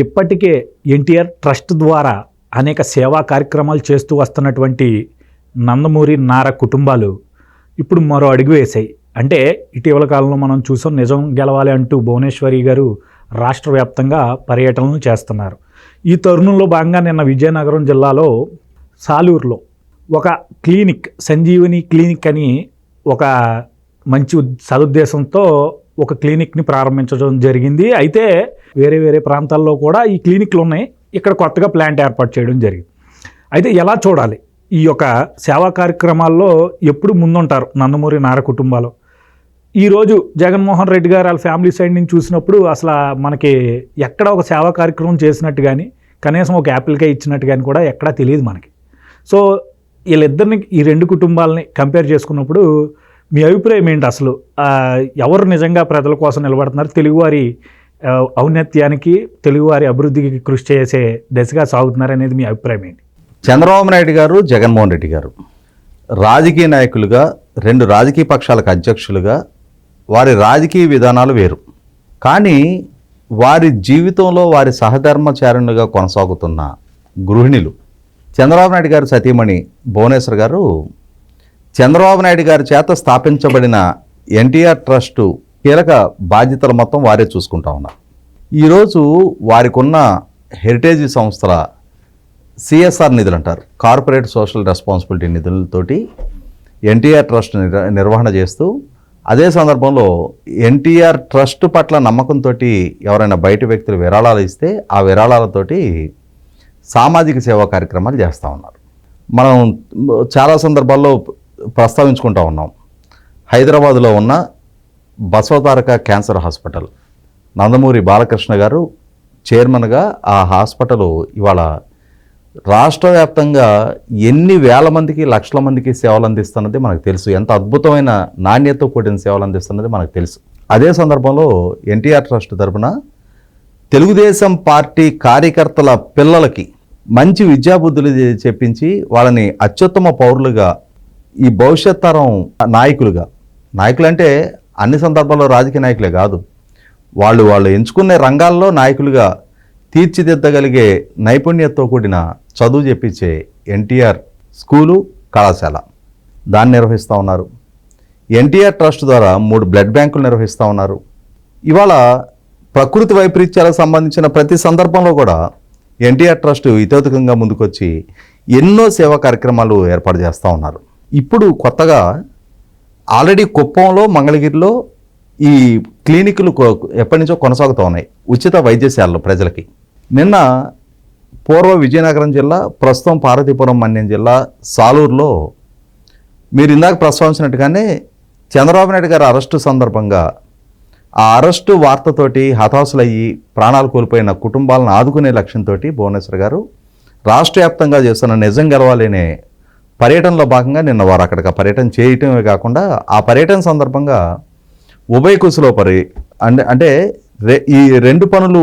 ఇప్పటికే ఎన్టీఆర్ ట్రస్ట్ ద్వారా అనేక సేవా కార్యక్రమాలు చేస్తూ వస్తున్నటువంటి నందమూరి నార కుటుంబాలు ఇప్పుడు మరో అడుగు వేశాయి. అంటే ఇటీవల కాలంలో మనం చూసాం, నిజం గెలవాలి అంటూ భువనేశ్వరి గారు రాష్ట్ర వ్యాప్తంగా పర్యటనలు చేస్తున్నారు. ఈ తరుణంలో భాగంగా నిన్న విజయనగరం జిల్లాలో సాలూరులో ఒక క్లినిక్, సంజీవని క్లినిక్ అని ఒక మంచి సదుద్దేశంతో ఒక క్లినిక్ని ప్రారంభించడం జరిగింది. అయితే వేరే వేరే ప్రాంతాల్లో కూడా ఈ క్లినిక్లు ఉన్నాయి, ఇక్కడ కొత్తగా ప్లాంట్ ఏర్పాటు చేయడం జరిగింది. అయితే ఎలా చూడాలి ఈ యొక్క సేవా కార్యక్రమాల్లో? ఎప్పుడు ముందుంటారు నందమూరి నార కుటుంబాలు. ఈరోజు జగన్మోహన్ రెడ్డి గారు వాళ్ళ ఫ్యామిలీ సైడ్ నుంచి చూసినప్పుడు అసలు మనకి ఎక్కడ ఒక సేవా కార్యక్రమం చేసినట్టు కానీ, కనీసం ఒక యాపిల్కాయ ఇచ్చినట్టు కానీ కూడా ఎక్కడా తెలియదు మనకి. సో వీళ్ళిద్దరిని, ఈ రెండు కుటుంబాలని కంపేర్ చేసుకున్నప్పుడు మీ అభిప్రాయం ఏంటి? అసలు ఎవరు నిజంగా ప్రజల కోసం నిలబడుతున్నారు, తెలుగువారి ఔన్నత్యానికి, తెలుగువారి అభివృద్ధికి కృషి చేసే దశగా సాగుతున్నారు అనేది మీ అభిప్రాయం ఏంటి? చంద్రబాబు నాయుడు గారు, జగన్మోహన్ రెడ్డి గారు రాజకీయ నాయకులుగా, రెండు రాజకీయ పక్షాలకు అధ్యక్షులుగా వారి రాజకీయ విధానాలు వేరు. కానీ వారి జీవితంలో వారి సహధర్మచారులుగా కొనసాగుతున్న గృహిణులు. చంద్రబాబు నాయుడు గారు సతీమణి భువనేశ్వర్ గారు చంద్రబాబు నాయుడు గారి చేత స్థాపించబడిన ఎన్టీఆర్ ట్రస్టు కీలక బాధ్యతలు మొత్తం వారే చూసుకుంటా ఉన్నారు. ఈరోజు వారికి ఉన్న హెరిటేజ్ సంస్థల సిఎస్ఆర్ నిధులు అంటారు, కార్పొరేట్ సోషల్ రెస్పాన్సిబిలిటీ నిధులతోటి ఎన్టీఆర్ ట్రస్ట్ నిర్వహణ చేస్తూ, అదే సందర్భంలో ఎన్టీఆర్ ట్రస్ట్ పట్ల నమ్మకంతో ఎవరైనా బయట వ్యక్తులు విరాళాలు ఇస్తే ఆ విరాళాలతోటి సామాజిక సేవా కార్యక్రమాలు చేస్తూ ఉన్నారు. మనం చాలా సందర్భాల్లో ప్రస్తావించుకుంటూ ఉన్నాం. హైదరాబాదులో ఉన్న బసవతారక క్యాన్సర్ హాస్పిటల్, నందమూరి బాలకృష్ణ గారు చైర్మన్గా ఆ హాస్పిటల్ ఇవాళ రాష్ట్ర వ్యాప్తంగా ఎన్ని వేల మందికి, లక్షల మందికి సేవలు అందిస్తున్నది మనకు తెలుసు. ఎంత అద్భుతమైన నాణ్యతతో కూడిన సేవలు అందిస్తున్నది మనకు తెలుసు. అదే సందర్భంలో ఎన్టీఆర్ ట్రస్ట్ తరఫున తెలుగుదేశం పార్టీ కార్యకర్తల పిల్లలకి మంచి విద్యాబుద్ధులు చెప్పించి వాళ్ళని అత్యుత్తమ పౌరులుగా, ఈ భవిష్యత్ తరం నాయకులు అంటే అన్ని సందర్భాల్లో రాజకీయ నాయకులే కాదు, వాళ్ళు ఎంచుకునే రంగాల్లో నాయకులుగా తీర్చిదిద్దగలిగే నైపుణ్యతతో కూడిన చదువు చెప్పించే ఎన్టీఆర్ స్కూలు, కళాశాల దాన్ని నిర్వహిస్తూ ఉన్నారు. ఎన్టీఆర్ ట్రస్ట్ ద్వారా 3 బ్లడ్ బ్యాంకులు నిర్వహిస్తూ ఉన్నారు. ఇవాళ ప్రకృతి వైపరీత్యాలకు సంబంధించిన ప్రతి సందర్భంలో కూడా ఎన్టీఆర్ ట్రస్ట్ ఇతోధికంగా ముందుకొచ్చి ఎన్నో సేవా కార్యక్రమాలు ఏర్పాటు చేస్తూ ఉన్నారు. ఇప్పుడు కొత్తగా ఆల్రెడీ కుప్పంలో, మంగళగిరిలో ఈ క్లినిక్లు ఎప్పటి నుంచో కొనసాగుతూ ఉన్నాయి, ఉచిత వైద్యశాలలు ప్రజలకి. నిన్న పూర్వ విజయనగరం జిల్లా, ప్రస్తుతం పార్వతీపురం మన్యం జిల్లా సాలూరులో మీరు ఇందాక ప్రస్తావించినట్టుగానే చంద్రబాబు నాయుడు గారి అరెస్టు సందర్భంగా ఆ అరెస్టు వార్తతోటి హతాశులయ్యి ప్రాణాలు కోల్పోయిన కుటుంబాలను ఆదుకునే లక్ష్యంతో భువనేశ్వర్ గారు రాష్ట్ర వ్యాప్తంగా చేస్తున్న నిజం గెలవాలనే పర్యటనలో భాగంగా నిన్న వారు అక్కడికి పర్యటన చేయటమే కాకుండా ఆ పర్యటన సందర్భంగా ఉభయ కుశలో అంటే ఈ రెండు పనులు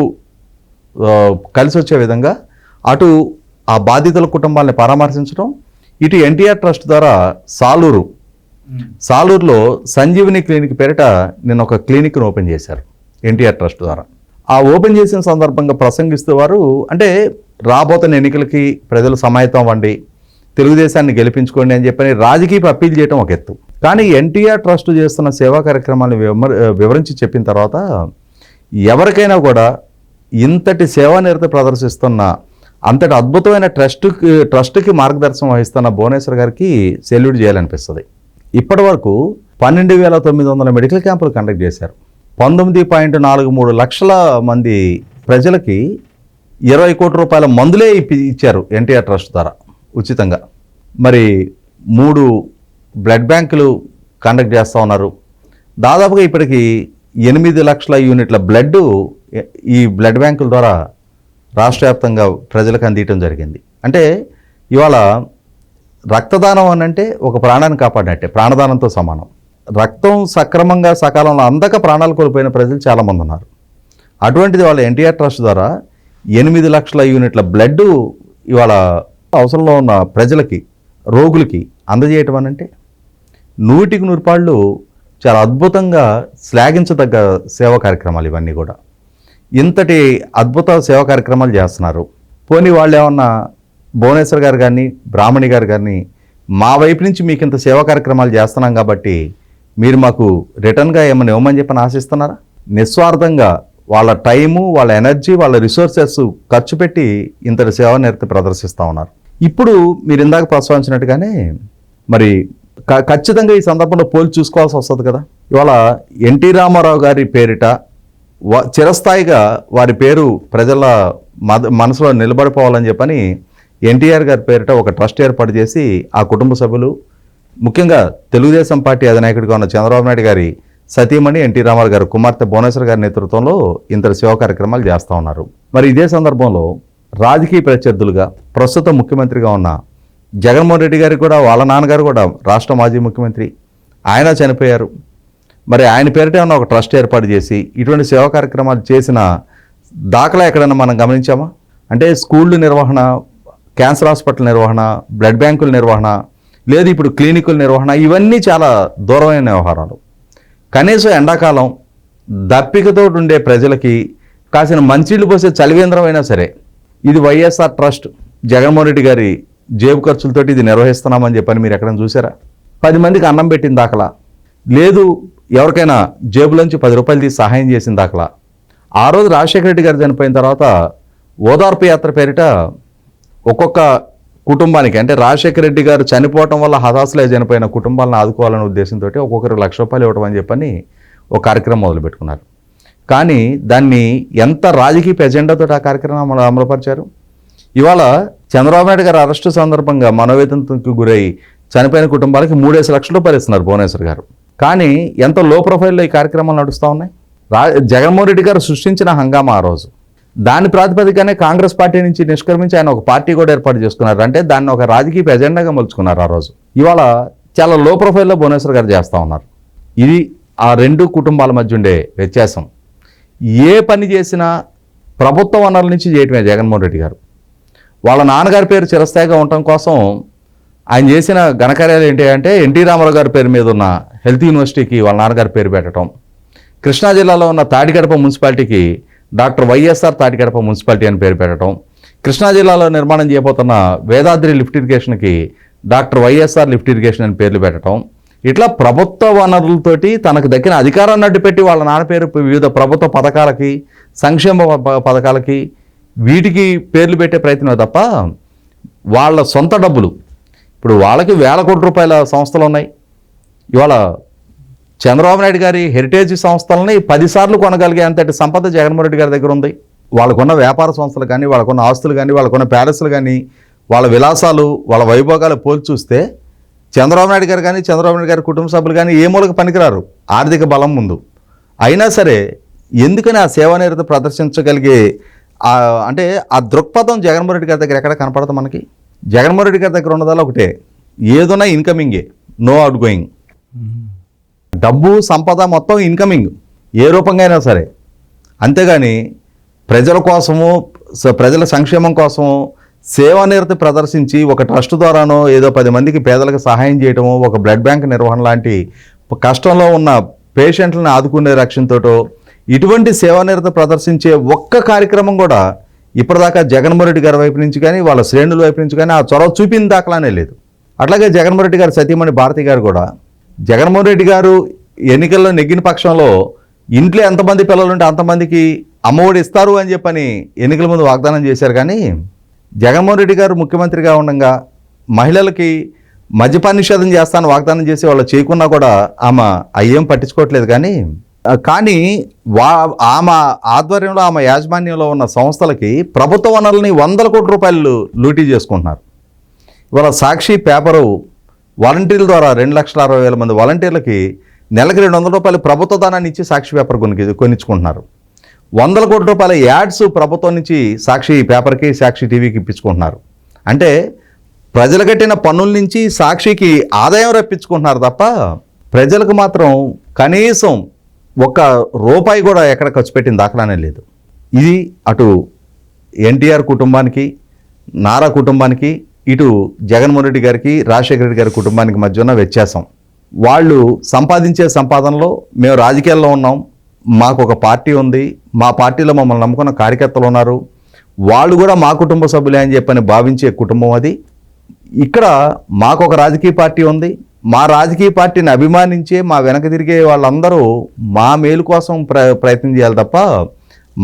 కలిసి వచ్చే విధంగా అటు ఆ బాధితుల కుటుంబాలని పరామర్శించడం, ఇటు ఎన్టీఆర్ ట్రస్ట్ ద్వారా సాలూరులో సంజీవని క్లినిక్ పేరిట నిన్న ఒక క్లినిక్ను ఓపెన్ చేశారు ఎన్టీఆర్ ట్రస్ట్ ద్వారా. ఆ ఓపెన్ చేసిన సందర్భంగా ప్రసంగిస్తూ వారు, అంటే రాబోతున్న ఎన్నికలకి ప్రజలు సమాయత్తం అవ్వండి, తెలుగుదేశాన్ని గెలిపించుకోండి అని చెప్పని రాజకీయ అప్పీల్ చేయడం ఒక ఎత్తు. కానీ ఎన్టీఆర్ ట్రస్ట్ చేస్తున్న సేవా కార్యక్రమాలను వివరించి చెప్పిన తర్వాత ఎవరికైనా కూడా ఇంతటి సేవానిరత ప్రదర్శిస్తున్న, అంతటి అద్భుతమైన ట్రస్ట్కి మార్గదర్శనం వహిస్తున్న భువనేశ్వర్ గారికి సెల్యూట్ చేయాలనిపిస్తుంది. ఇప్పటి వరకు 12,900 మెడికల్ క్యాంపులు కండక్ట్ చేశారు. 19.43 లక్షల మంది ప్రజలకి 20 కోట్ల రూపాయల మందులే ఇచ్చారు ఎన్టీఆర్ ట్రస్ట్ ద్వారా ఉచితంగా. మరి 3 బ్లడ్ బ్యాంకులు కండక్ట్ చేస్తూ ఉన్నారు. దాదాపుగా ఇప్పటికి 8 లక్షల యూనిట్ల బ్లడ్ ఈ బ్లడ్ బ్యాంకుల ద్వారా రాష్ట్ర వ్యాప్తంగా ప్రజలకు అందించడం జరిగింది. అంటే ఇవాళ రక్తదానం అని అంటే ఒక ప్రాణాన్ని కాపాడినట్టే, ప్రాణదానంతో సమానం. రక్తం సక్రమంగా సకాలంలో అందక ప్రాణాలు కోల్పోయిన ప్రజలు చాలామంది ఉన్నారు. అటువంటిది వాళ్ళ ఎన్టీఆర్ ట్రస్ట్ ద్వారా 8 లక్షల యూనిట్ల బ్లడ్ ఇవాళ అవసరంలో ఉన్న ప్రజలకి, రోగులకి అందజేయటం అనంటే 100కి 100 చాలా అద్భుతంగా శ్లాఘించదగ్గ సేవా కార్యక్రమాలు ఇవన్నీ కూడా. ఇంతటి అద్భుత సేవా కార్యక్రమాలు చేస్తున్నారు. పోనీ వాళ్ళు ఏమన్నా భువనేశ్వర్ గారు కానీ బ్రాహ్మణి గారు కానీ మా వైపు నుంచి మీకు ఇంత సేవా కార్యక్రమాలు చేస్తున్నాం కాబట్టి మీరు మాకు రిటర్న్గా ఏమైనా ఇవ్వమని చెప్పని ఆశిస్తున్నారా? నిస్వార్థంగా వాళ్ళ టైము, వాళ్ళ ఎనర్జీ, వాళ్ళ రిసోర్సెస్ ఖర్చు పెట్టి ఇంతటి సేవా నిరతి ప్రదర్శిస్తూ ఉన్నారు. ఇప్పుడు మీరు ఇందాక ప్రస్తావించినట్టుగానే మరి ఖచ్చితంగా ఈ సందర్భంలో పోల్చి చూసుకోవాల్సి వస్తుంది కదా. ఇవాళ ఎన్టీ రామారావు గారి పేరిట చిరస్థాయిగా వారి పేరు ప్రజల మనసులో నిలబడిపోవాలని చెప్పని ఎన్టీఆర్ గారి పేరిట ఒక ట్రస్ట్ ఏర్పాటు చేసి ఆ కుటుంబ సభ్యులు, ముఖ్యంగా తెలుగుదేశం పార్టీ అధినాయకుడిగా ఉన్న చంద్రబాబు నాయుడు గారి సతీమణి ఎన్టీ రామారావు గారు కుమార్తె భువనేశ్వర్ గారి నేతృత్వంలో ఇంతటి సేవా కార్యక్రమాలు చేస్తూ ఉన్నారు. మరి ఇదే సందర్భంలో రాజకీయ ప్రత్యర్థులుగా ప్రస్తుత ముఖ్యమంత్రిగా ఉన్న జగన్మోహన్ రెడ్డి గారికి కూడా వాళ్ళ నాన్నగారు కూడా రాష్ట్ర మాజీ ముఖ్యమంత్రి, ఆయన చనిపోయారు. మరి ఆయన పేరిట ఉన్న ఒక ట్రస్ట్ ఏర్పాటు చేసి ఇటువంటి సేవా కార్యక్రమాలు చేసిన దాఖలా ఎక్కడైనా మనం గమనించామా? అంటే స్కూళ్ళు నిర్వహణ, క్యాన్సర్ హాస్పిటల్ నిర్వహణ, బ్లడ్ బ్యాంకుల నిర్వహణ, లేదు ఇప్పుడు క్లినికుల నిర్వహణ, ఇవన్నీ చాలా దూరమైన వ్యవహారాలు. కనీసం ఎండాకాలం దప్పికతో ఉండే ప్రజలకి కాసిన మంచిళ్ళు పోసే చలివేంద్రం అయినా సరే ఇది వైఎస్ఆర్ ట్రస్ట్ జగన్మోహన్ రెడ్డి గారి జేబు ఖర్చులతోటి ఇది నిర్వహిస్తున్నామని చెప్పని మీరు ఎక్కడైనా చూసారా? 10 మందికి అన్నం పెట్టిన దాఖలా లేదు, ఎవరికైనా జేబులోంచి 10 రూపాయలు తీసి సహాయం చేసిన దాఖలా. ఆ రోజు రాజశేఖర రెడ్డి గారు చనిపోయిన తర్వాత ఓదార్పు యాత్ర పేరిట ఒక్కొక్క కుటుంబానికి, అంటే రాజశేఖర రెడ్డి గారు చనిపోవటం వల్ల హతాశలై చనిపోయిన కుటుంబాలను ఆదుకోవాలనే ఉద్దేశంతో ఒక్కొక్కరు ₹1,00,000 ఇవ్వడం అని చెప్పని ఒక కార్యక్రమం మొదలుపెట్టుకున్నారు. కానీ దాన్ని ఎంత రాజకీయ ఎజెండాతో ఆ కార్యక్రమం అమలుపరిచారు. ఇవాళ చంద్రబాబు నాయుడు గారు అరెస్టు సందర్భంగా మనోవేదనకు గురై చనిపోయిన కుటుంబాలకి ₹3,00,000 ఇస్తున్నారు భువనేశ్వర్ గారు. కానీ ఎంత లో ప్రొఫైల్లో ఈ కార్యక్రమాలు నడుస్తూ ఉన్నాయి. జగన్మోహన్ రెడ్డి గారు సృష్టించిన హంగామా ఆ రోజు, దాని ప్రాతిపదికనే కాంగ్రెస్ పార్టీ నుంచి నిష్క్రమించి ఆయన ఒక పార్టీ కూడా ఏర్పాటు చేసుకున్నారు. అంటే దాన్ని ఒక రాజకీయ ఎజెండాగా మలుచుకున్నారు ఆ రోజు. ఇవాళ చాలా లో ప్రొఫైల్లో భువనేశ్వర్ గారు చేస్తూ ఉన్నారు. ఇది ఆ రెండు కుటుంబాల మధ్య ఉండే వ్యత్యాసం. ఏ పని చేసినా ప్రభుత్వ వనరుల నుంచి చేయటమే జగన్మోహన్ రెడ్డి గారు. వాళ్ళ నాన్నగారి పేరు చిరస్థాయిగా ఉండటం కోసం ఆయన చేసిన ఘనకార్యాలు ఏంటి అంటే ఎన్టీ రామారావు గారి పేరు మీద ఉన్న హెల్త్ యూనివర్సిటీకి వాళ్ళ నాన్నగారి పేరు పెట్టడం, కృష్ణా జిల్లాలో ఉన్న తాడికడప మున్సిపాలిటీకి డాక్టర్ వైఎస్ఆర్ తాడికడప మున్సిపాలిటీ అని పేరు పెట్టడం, కృష్ణా జిల్లాలో నిర్మాణం చేయబోతున్న వేదాద్రి లిఫ్ట్ ఇరిగేషన్కి డాక్టర్ వైఎస్ఆర్ లిఫ్ట్ ఇరిగేషన్ అని పేర్లు పెట్టడం, ఇట్లా ప్రభుత్వ వనరులతోటి తనకు దక్కిన అధికారాన్ని అడ్డుపెట్టి వాళ్ళ నాన్న పేరు వివిధ ప్రభుత్వ పథకాలకి, సంక్షేమ పథకాలకి, వీటికి పేర్లు పెట్టే ప్రయత్నమే తప్ప వాళ్ళ సొంత డబ్బులు, ఇప్పుడు వాళ్ళకి ₹1,000,00,00,000 సంస్థలు ఉన్నాయి. ఇవాళ చంద్రబాబు నాయుడు గారి హెరిటేజ్ సంస్థలని 10 సార్లు కొనగలిగే అంతటి సంపద జగన్మోహన్ రెడ్డి గారి దగ్గర ఉంది. వాళ్ళకున్న వ్యాపార సంస్థలు కానీ, వాళ్ళకున్న ఆస్తులు కానీ, వాళ్ళకున్న ప్యాలెస్లు కానీ, వాళ్ళ విలాసాలు, వాళ్ళ వైభోగాలు పోల్చి చూస్తే చంద్రబాబు నాయుడు గారు కానీ, చంద్రబాబు నాయుడు గారి కుటుంబ సభ్యులు కానీ ఏ మూలకు పనికిరారు ఆర్థిక బలం ముందు. అయినా సరే ఎందుకని ఆ సేవానిరత ప్రదర్శించగలిగే అంటే ఆ దృక్పథం జగన్మోహన్ రెడ్డి గారి దగ్గర ఎక్కడ కనపడదు మనకి. జగన్మోహన్ రెడ్డి గారి దగ్గర ఉన్నదల్లా ఒకటే, ఏదైనా ఇన్కమింగే, నో అవుట్ గోయింగ్. డబ్బు సంపద మొత్తం ఇన్కమింగ్ ఏ రూపంగా అయినా సరే. అంతేగాని ప్రజల కోసము, ప్రజల సంక్షేమం కోసము సేవానిరతి ప్రదర్శించి ఒక ట్రస్ట్ ద్వారానో ఏదో 10 మందికి పేదలకు సహాయం చేయటమో, ఒక బ్లడ్ బ్యాంక్ నిర్వహణ లాంటి కష్టంలో ఉన్న పేషెంట్లను ఆదుకునే రక్షణతోటో ఇటువంటి సేవానిరతి ప్రదర్శించే ఒక్క కార్యక్రమం కూడా ఇప్పటిదాకా జగన్మోహన్ రెడ్డి గారి వైపు నుంచి కానీ, వాళ్ళ శ్రేణుల వైపు నుంచి కానీ ఆ చొరవ చూపిన దాఖలానే లేదు. అట్లాగే జగన్మోహన్ రెడ్డి గారి సతీమణి భారతి గారు కూడా, జగన్మోహన్ రెడ్డి గారు ఎన్నికల్లో నెగ్గిన పక్షంలో ఇంట్లో ఎంతమంది పిల్లలు ఉంటే అంతమందికి అమ్మఒడి ఇస్తారు అని చెప్పని ఎన్నికల ముందు వాగ్దానం చేశారు. కానీ జగన్మోహన్ రెడ్డి గారు ముఖ్యమంత్రిగా ఉండగా మహిళలకి మద్యపాన నిషేధం చేస్తానని వాగ్దానం చేసి వాళ్ళు చేయకున్నా కూడా ఆమె అయ్యేం పట్టించుకోవట్లేదు. కానీ ఆమె ఆధ్వర్యంలో, ఆమె యాజమాన్యంలో ఉన్న సంస్థలకి ప్రభుత్వ వనరులని ₹100,00,00,000 లూటీ చేసుకుంటున్నారు. ఇవాళ సాక్షి పేపరు వాలంటీర్ల ద్వారా 2,60,000 మంది వాలంటీర్లకి నెలకి ₹200 ప్రభుత్వ ధనాన్ని ఇచ్చి సాక్షి పేపర్ కొనిచ్చుకుంటున్నారు. ₹100,00,00,000 యాడ్స్ ప్రభుత్వం నుంచి సాక్షి పేపర్కి, సాక్షి టీవీకి ఇప్పించుకుంటున్నారు. అంటే ప్రజలు కట్టిన పన్నుల నుంచి సాక్షికి ఆదాయం రప్పించుకుంటున్నారు తప్ప ప్రజలకు మాత్రం కనీసం ₹1 కూడా ఎక్కడ ఖర్చు పెట్టిన దాఖలానే లేదు. ఇది అటు ఎన్టీఆర్ కుటుంబానికి, నారా కుటుంబానికి, ఇటు జగన్మోహన్ రెడ్డి గారికి, రాజశేఖర రెడ్డి గారి కుటుంబానికి మధ్య ఉన్న వ్యత్యాసం. వాళ్ళు సంపాదించే సంపాదనలో మేము రాజకీయాల్లో ఉన్నాం, మాకు ఒక పార్టీ ఉంది, మా పార్టీలో మమ్మల్ని నమ్ముకున్న కార్యకర్తలు ఉన్నారు, వాళ్ళు కూడా మా కుటుంబ సభ్యులే అని చెప్పని భావించే కుటుంబం అది. ఇక్కడ మాకు ఒక రాజకీయ పార్టీ ఉంది, మా రాజకీయ పార్టీని అభిమానించే మా వెనక తిరిగే వాళ్ళందరూ మా మేలు కోసం ప్రయత్నం చేయాలి తప్ప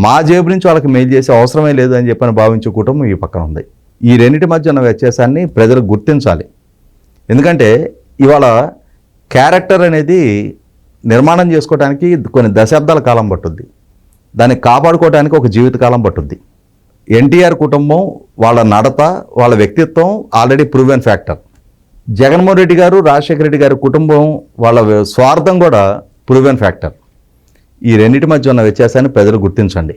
మా జేబు నుంచి వాళ్ళకి మేలు చేసే అవసరమే లేదు అని చెప్పని భావించే కుటుంబం ఈ పక్కన ఉంది. ఈ రెండింటి మధ్య ఉన్న వ్యత్యాసాన్ని ప్రజలు గుర్తించాలి. ఎందుకంటే ఇవాళ క్యారెక్టర్ అనేది నిర్మాణం చేసుకోవడానికి కొన్ని దశాబ్దాల కాలం పట్టుద్ది, దాన్ని కాపాడుకోవడానికి ఒక జీవితకాలం పట్టుద్ది. ఎన్టీఆర్ కుటుంబం వాళ్ళ నడత, వాళ్ళ వ్యక్తిత్వం already proven factor. Jaganmohan Reddy గారు, రాజశేఖర రెడ్డి గారి కుటుంబం వాళ్ళ స్వార్థం కూడా ప్రూవెన్ ఫ్యాక్టర్. ఈ రెండింటి మధ్య ఉన్న వ్యత్యాసాన్ని ప్రజలు గుర్తించండి.